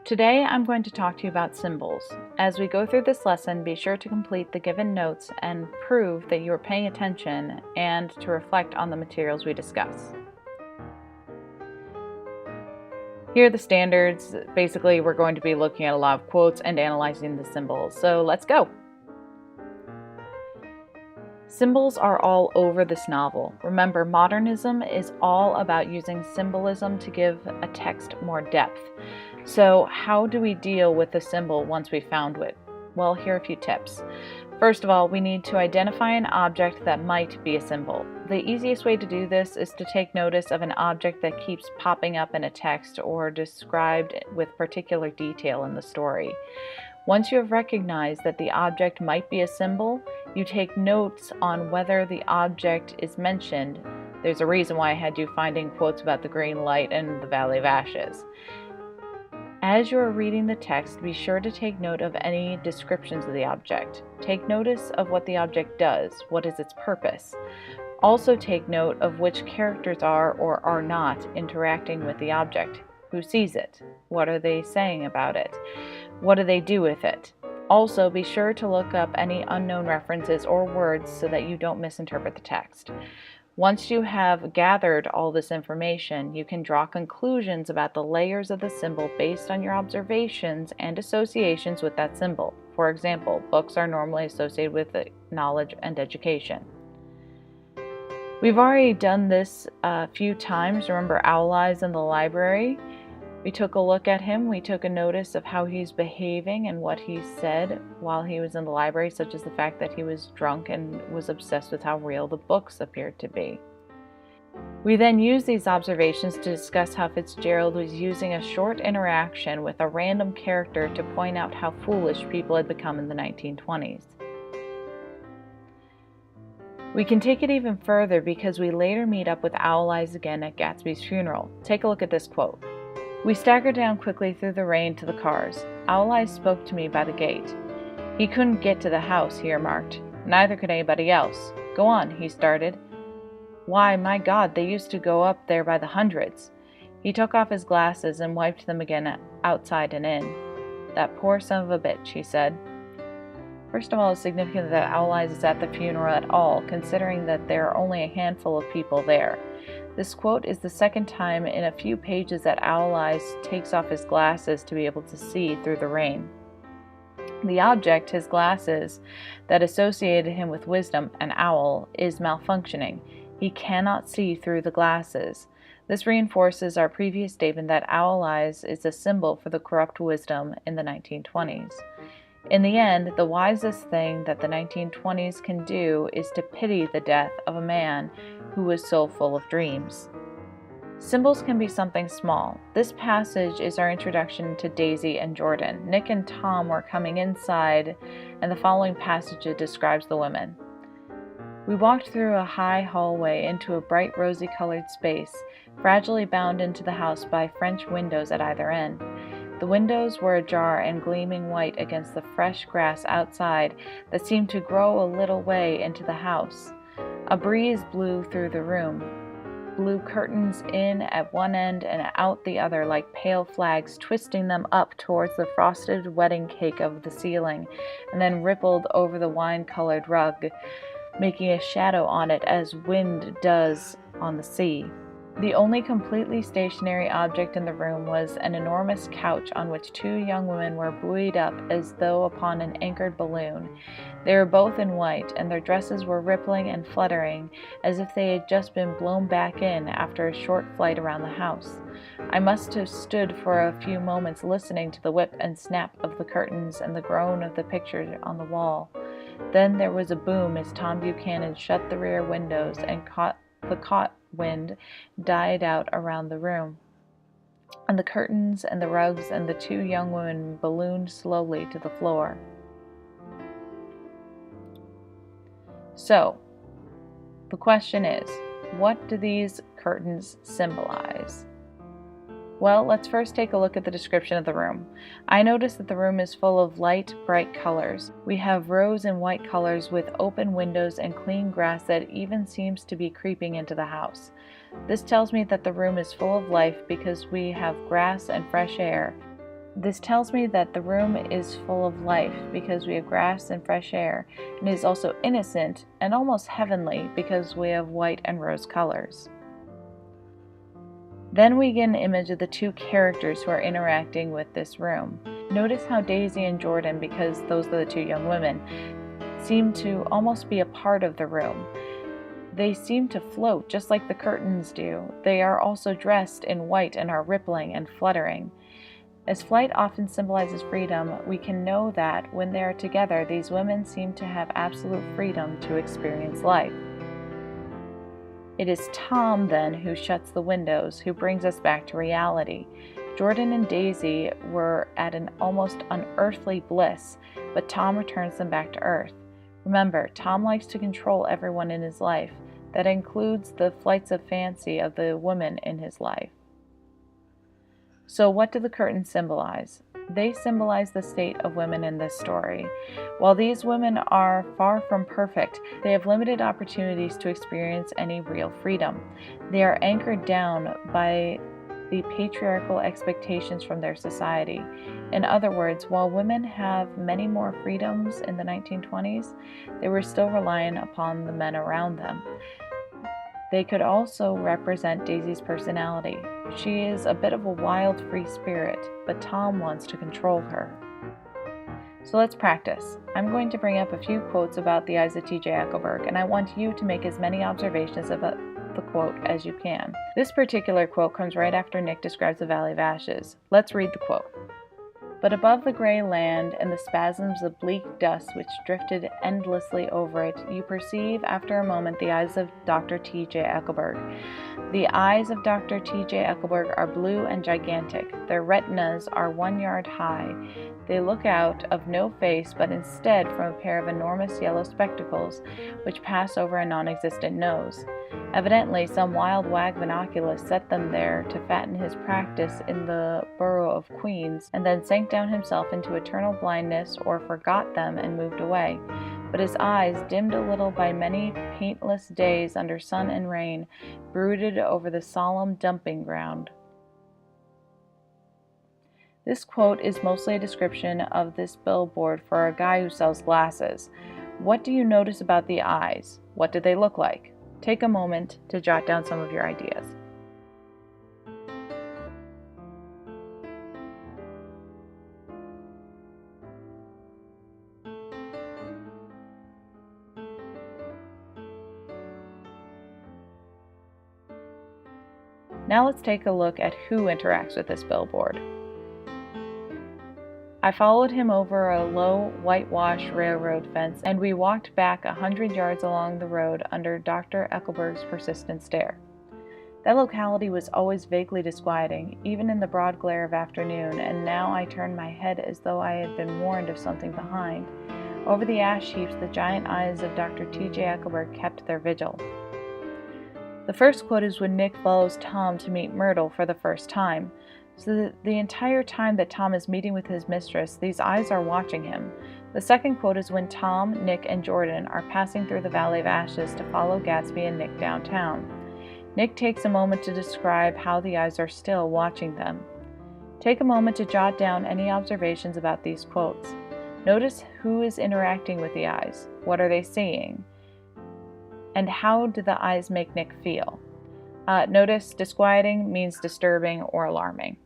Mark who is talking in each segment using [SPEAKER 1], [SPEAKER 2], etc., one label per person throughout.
[SPEAKER 1] Today I'm going to talk to you about symbols. As we go through this lesson, be sure to complete the given notes and prove that you are paying attention and to reflect on the materials we discuss. Here are the standards. Basically, we're going to be looking at a lot of quotes and analyzing the symbols. So let's go. Symbols are all over this novel. Remember, modernism is all about using symbolism to give a text more depth. So how do we deal with a symbol once we've found it? Well, here are a few tips. First of all, we need to identify an object that might be a symbol. The easiest way to do this is to take notice of an object that keeps popping up in a text or described with particular detail in the story. Once you have recognized that the object might be a symbol, you take notes on whether the object is mentioned. There's a reason why I had you finding quotes about the green light and the Valley of Ashes. As you are reading the text, be sure to take note of any descriptions of the object. Take notice of what the object does. What is its purpose? Also take note of which characters are or are not interacting with the object. Who sees it? What are they saying about it? What do they do with it? Also, be sure to look up any unknown references or words so that you don't misinterpret the text. Once you have gathered all this information, you can draw conclusions about the layers of the symbol based on your observations and associations with that symbol. For example, books are normally associated with knowledge and education. We've already done this a few times. Remember Owl Eyes in the library? We took a look at him. We took a notice of how he's behaving and what he said while he was in the library, such as the fact that he was drunk and was obsessed with how real the books appeared to be. We then used these observations to discuss how Fitzgerald was using a short interaction with a random character to point out how foolish people had become in the 1920s. We can take it even further because we later meet up with Owl Eyes again at Gatsby's funeral. Take a look at this quote. We staggered down quickly through the rain to the cars. Owl Eyes spoke to me by the gate. He couldn't get to the house, he remarked. Neither could anybody else. Go on, he started. Why, my God, they used to go up there by the hundreds. He took off his glasses and wiped them again outside and in. That poor son of a bitch, he said. First of all, it's significant that Owl Eyes is at the funeral at all, considering that there are only a handful of people there. This quote is the second time in a few pages that Owl Eyes takes off his glasses to be able to see through the rain. The object, his glasses, that associated him with wisdom, an owl, is malfunctioning. He cannot see through the glasses. This reinforces our previous statement that Owl Eyes is a symbol for the corrupt wisdom in the 1920s. In the end, the wisest thing that the 1920s can do is to pity the death of a man who was so full of dreams. Symbols can be something small. This passage is our introduction to Daisy and Jordan. Nick and Tom were coming inside, and the following passage describes the women. We walked through a high hallway into a bright rosy-colored space, fragilely bound into the house by French windows at either end. The windows were ajar and gleaming white against the fresh grass outside that seemed to grow a little way into the house. A breeze blew through the room, blew curtains in at one end and out the other like pale flags, twisting them up towards the frosted wedding cake of the ceiling, and then rippled over the wine-colored rug, making a shadow on it as wind does on the sea. The only completely stationary object in the room was an enormous couch on which two young women were buoyed up as though upon an anchored balloon. They were both in white, and their dresses were rippling and fluttering as if they had just been blown back in after a short flight around the house. I must have stood for a few moments listening to the whip and snap of the curtains and the groan of the picture on the wall. Then there was a boom as Tom Buchanan shut the rear windows and the caught wind died out around the room, and the curtains and the rugs and the two young women ballooned slowly to the floor. So, the question is, what do these curtains symbolize? Well, let's first take a look at the description of the room. I noticed that the room is full of light, bright colors. We have rose and white colors with open windows and clean grass that even seems to be creeping into the house. This tells me that the room is full of life because we have grass and fresh air. This tells me that the room is full of life because we have grass and fresh air, and is also innocent and almost heavenly because we have white and rose colors. Then we get an image of the two characters who are interacting with this room. Notice how Daisy and Jordan, because those are the two young women, seem to almost be a part of the room. They seem to float just like the curtains do. They are also dressed in white and are rippling and fluttering. As flight often symbolizes freedom, we can know that when they are together, these women seem to have absolute freedom to experience life. It is Tom, then, who shuts the windows, who brings us back to reality. Jordan and Daisy were at an almost unearthly bliss, but Tom returns them back to earth. Remember, Tom likes to control everyone in his life. That includes the flights of fancy of the women in his life. So what do the curtains symbolize? They symbolize the state of women in this story. While these women are far from perfect, they have limited opportunities to experience any real freedom. They are anchored down by the patriarchal expectations from their society. In other words, while women have many more freedoms in the 1920s, they were still reliant upon the men around them. They could also represent Daisy's personality. She is a bit of a wild, free spirit, but Tom wants to control her. So let's practice. I'm going to bring up a few quotes about the eyes of T.J. Eckleburg, and I want you to make as many observations about the quote as you can. This particular quote comes right after Nick describes the Valley of Ashes. Let's read the quote. But above the gray land and the spasms of bleak dust which drifted endlessly over it, you perceive after a moment the eyes of Dr. T.J. Eckleburg. The eyes of Dr. T.J. Eckleburg are blue and gigantic. Their retinas are 1 yard high. They look out of no face, but instead from a pair of enormous yellow spectacles which pass over a non-existent nose. Evidently, some wild wag of an oculist set them there to fatten his practice in the borough of Queens, and then sank down himself into eternal blindness, or forgot them and moved away. But his eyes, dimmed a little by many paintless days under sun and rain, brooded over the solemn dumping ground. This quote is mostly a description of this billboard for a guy who sells glasses. What do you notice about the eyes? What do they look like? Take a moment to jot down some of your ideas. Now let's take a look at who interacts with this billboard. I followed him over a low, whitewashed railroad fence, and we walked back 100 yards along the road under Dr. Eckleburg's persistent stare. That locality was always vaguely disquieting, even in the broad glare of afternoon, and now I turned my head as though I had been warned of something behind. Over the ash heaps, the giant eyes of Dr. T.J. Eckleburg kept their vigil. The first quote is when Nick follows Tom to meet Myrtle for the first time. So the entire time that Tom is meeting with his mistress, these eyes are watching him. The second quote is when Tom, Nick, and Jordan are passing through the Valley of Ashes to follow Gatsby and Nick downtown. Nick takes a moment to describe how the eyes are still watching them. Take a moment to jot down any observations about these quotes. Notice who is interacting with the eyes. What are they seeing? And how do the eyes make Nick feel? Notice disquieting means disturbing or alarming.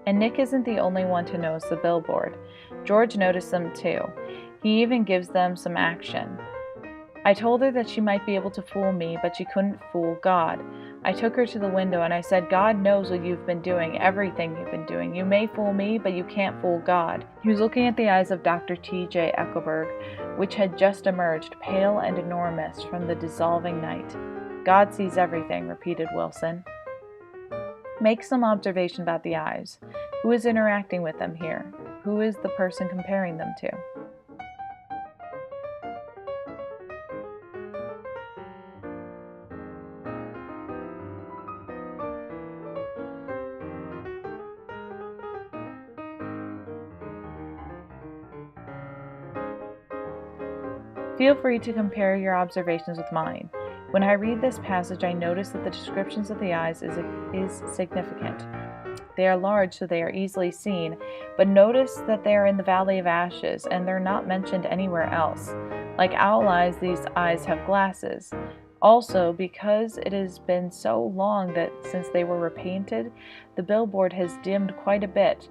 [SPEAKER 1] And Nick isn't the only one to notice the billboard. George noticed them too. He even gives them some action. I told her that she might be able to fool me, but she couldn't fool God. I took her to the window and I said, God knows what you've been doing, everything you've been doing. You may fool me, but you can't fool God. He was looking at the eyes of Dr. T.J. Eckleburg, which had just emerged, pale and enormous, from the dissolving night. God sees everything, repeated Wilson. Make some observation about the eyes. Who is interacting with them here? Who is the person comparing them to? Feel free to compare your observations with mine. When I read this passage, I notice that the descriptions of the eyes is significant. They are large, so they are easily seen, but notice that they are in the Valley of Ashes, and they're not mentioned anywhere else. Like owl eyes, these eyes have glasses. Also, because it has been so long that since they were repainted, the billboard has dimmed quite a bit,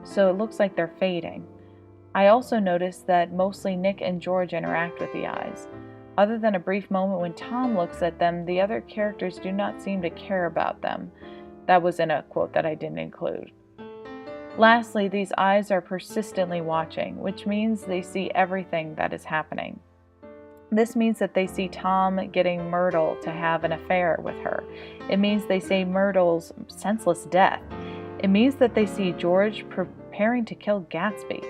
[SPEAKER 1] so it looks like they're fading. I also noticed that mostly Nick and George interact with the eyes. Other than a brief moment when Tom looks at them, the other characters do not seem to care about them. That was in a quote that I didn't include. Lastly, these eyes are persistently watching, which means they see everything that is happening. This means that they see Tom getting Myrtle to have an affair with her. It means they see Myrtle's senseless death. It means that they see George preparing to kill Gatsby.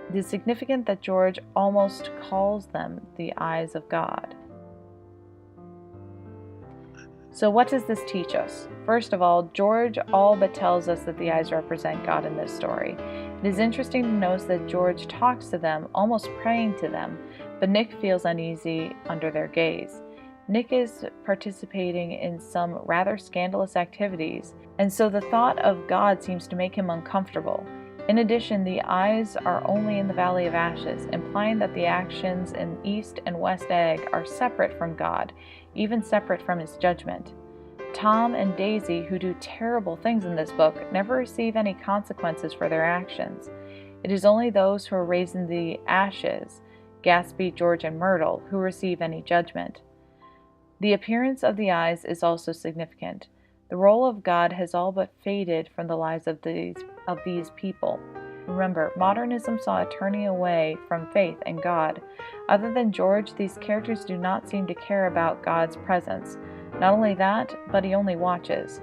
[SPEAKER 1] It is significant that George almost calls them the eyes of God. So what does this teach us? First of all, George all but tells us that the eyes represent God in this story. It is interesting to notice that George talks to them, almost praying to them, but Nick feels uneasy under their gaze. Nick is participating in some rather scandalous activities, and so the thought of God seems to make him uncomfortable. In addition, the eyes are only in the Valley of Ashes, implying that the actions in East and West Egg are separate from God, even separate from his judgment. Tom and Daisy, who do terrible things in this book, never receive any consequences for their actions. It is only those who are raised in the ashes, Gatsby, George, and Myrtle, who receive any judgment. The appearance of the eyes is also significant. The role of God has all but faded from the lives of these people. Remember, modernism saw a turning away from faith and God. Other than George, these characters do not seem to care about God's presence. Not only that, but he only watches.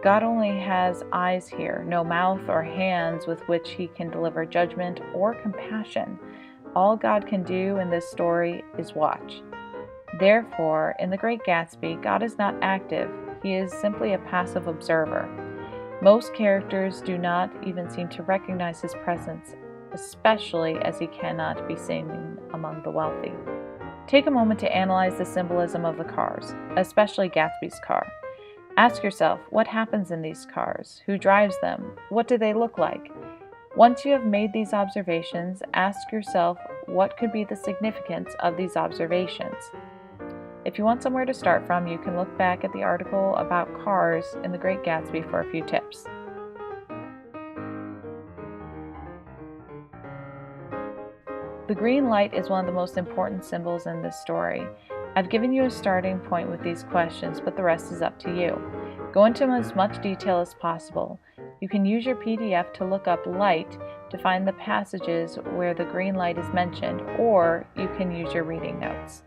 [SPEAKER 1] God only has eyes here, no mouth or hands with which he can deliver judgment or compassion. All God can do in this story is watch. Therefore, in The Great Gatsby, God is not active. He is simply a passive observer. Most characters do not even seem to recognize his presence, especially as he cannot be seen among the wealthy. Take a moment to analyze the symbolism of the cars, especially Gatsby's car. Ask yourself, what happens in these cars? Who drives them? What do they look like? Once you have made these observations, ask yourself what could be the significance of these observations. If you want somewhere to start from, you can look back at the article about cars in The Great Gatsby for a few tips. The green light is one of the most important symbols in this story. I've given you a starting point with these questions, but the rest is up to you. Go into as much detail as possible. You can use your PDF to look up light to find the passages where the green light is mentioned, or you can use your reading notes.